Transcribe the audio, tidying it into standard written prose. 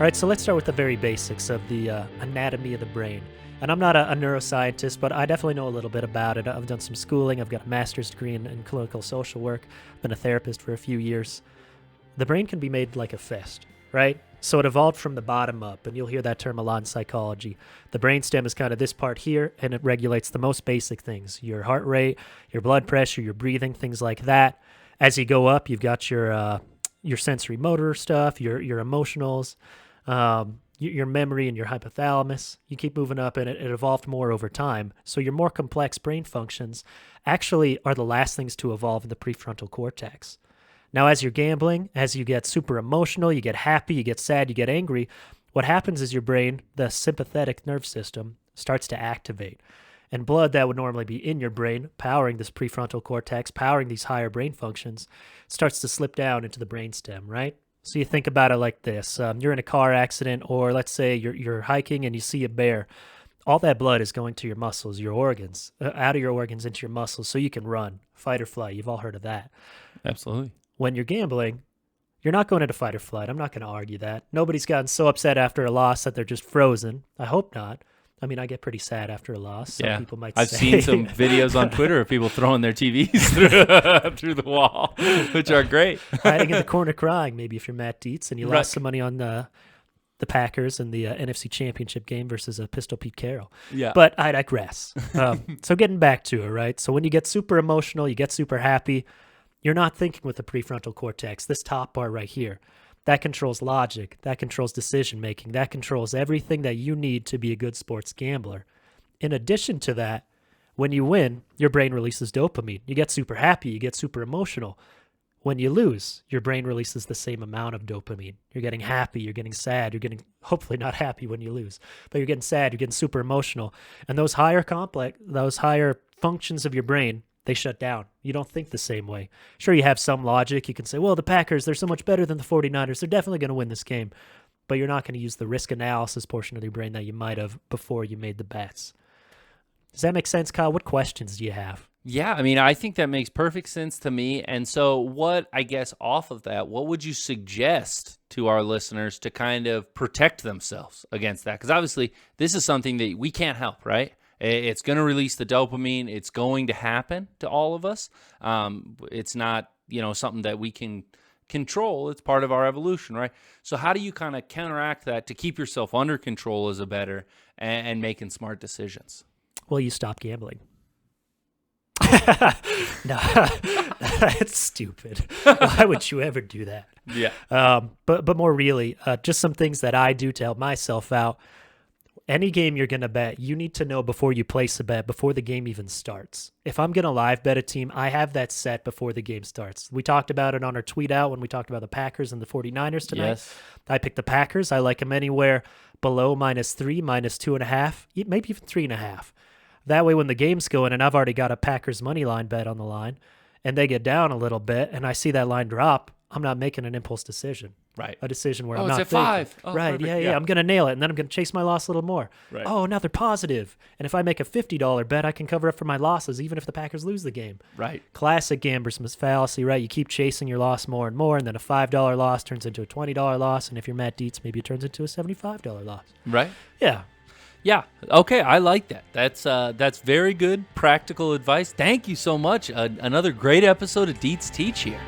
right, so let's start with the very basics of the anatomy of the brain. And I'm not a neuroscientist, but I definitely know a little bit about it. I've done some schooling. I've got a master's degree in clinical social work. I've been a therapist for a few years. The brain can be made like a fist, right? So it evolved from the bottom up, and you'll hear that term a lot in psychology. The brainstem is kind of this part here, and it regulates the most basic things, your heart rate, your blood pressure, your breathing, things like that. As you go up, you've got your sensory motor stuff, your emotionals, your memory and your hypothalamus. You keep moving up, and it evolved more over time. So your more complex brain functions actually are the last things to evolve in the prefrontal cortex. Now, as you're gambling, as you get super emotional, you get happy, you get sad, you get angry, what happens is your brain, the sympathetic nerve system, starts to activate. And blood that would normally be in your brain, powering this prefrontal cortex, powering these higher brain functions, starts to slip down into the brainstem, right? So you think about it like this. You're in a car accident, or let's say you're hiking and you see a bear. All that blood is going to your muscles, your organs, out of your organs into your muscles so you can run, fight or flight. You've all heard of that. Absolutely. When you're gambling, you're not going into fight or flight. I'm not going to argue that. Nobody's gotten so upset after a loss that they're just frozen. I hope not. I mean, I get pretty sad after a loss. Some people might I've say. seen some videos on Twitter of people throwing their TVs through the wall, which are great. Hiding in the corner crying, maybe if you're Matt Dietz and you Right. lost some money on the Packers in the NFC Championship game versus Pistol Pete Carroll. Yeah. But I digress. So getting back to it, right? So when you get super emotional, you get super happy, you're not thinking with the prefrontal cortex, this top part right here. That controls logic. That controls decision-making. That controls everything that you need to be a good sports gambler. In addition to that, when you win, your brain releases dopamine. You get super happy. You get super emotional. When you lose, your brain releases the same amount of dopamine. You're getting happy. You're getting sad. You're getting, hopefully not happy when you lose, but you're getting sad. You're getting super emotional. And those higher functions of your brain, they shut down. You don't think the same way. Sure, you have some logic. You can say, well, the Packers, they're so much better than the 49ers. They're definitely going to win this game. But you're not going to use the risk analysis portion of your brain that you might have before you made the bets. Does that make sense, Kyle? What questions do you have? Yeah, I mean, I think that makes perfect sense to me. And so what, I guess, off of that, what would you suggest to our listeners to kind of protect themselves against that? Because obviously, this is something that we can't help, right? It's going to release the dopamine. It's going to happen to all of us. It's not, something that we can control. It's part of our evolution, right? So how do you kind of counteract that to keep yourself under control as a bettor and making smart decisions? Well, you stop gambling. No, that's stupid. Why would you ever do that? Yeah. But more really, just some things that I do to help myself out. Any game you're going to bet, you need to know before you place a bet, before the game even starts. If I'm going to live bet a team, I have that set before the game starts. We talked about it on our tweet out when we talked about the Packers and the 49ers tonight. Yes. I picked the Packers. I like them anywhere below -3, -2.5, maybe even 3.5. That way when the game's going and I've already got a Packers money line bet on the line and they get down a little bit and I see that line drop, I'm not making an impulse decision. Right. A decision where Oh, I'm it's not at thinking. 5. Oh, right, perfect. yeah. I'm going to nail it, and then I'm going to chase my loss a little more. Right. Oh, now they're positive. And if I make a $50 bet, I can cover up for my losses, even if the Packers lose the game. Right. Classic gambler's fallacy, right? You keep chasing your loss more and more, and then a $5 loss turns into a $20 loss, and if you're Matt Dietz, maybe it turns into a $75 loss. Right. Yeah. Yeah. Okay. I like that. That's very good practical advice. Thank you so much. Another great episode of Dietz Teach here.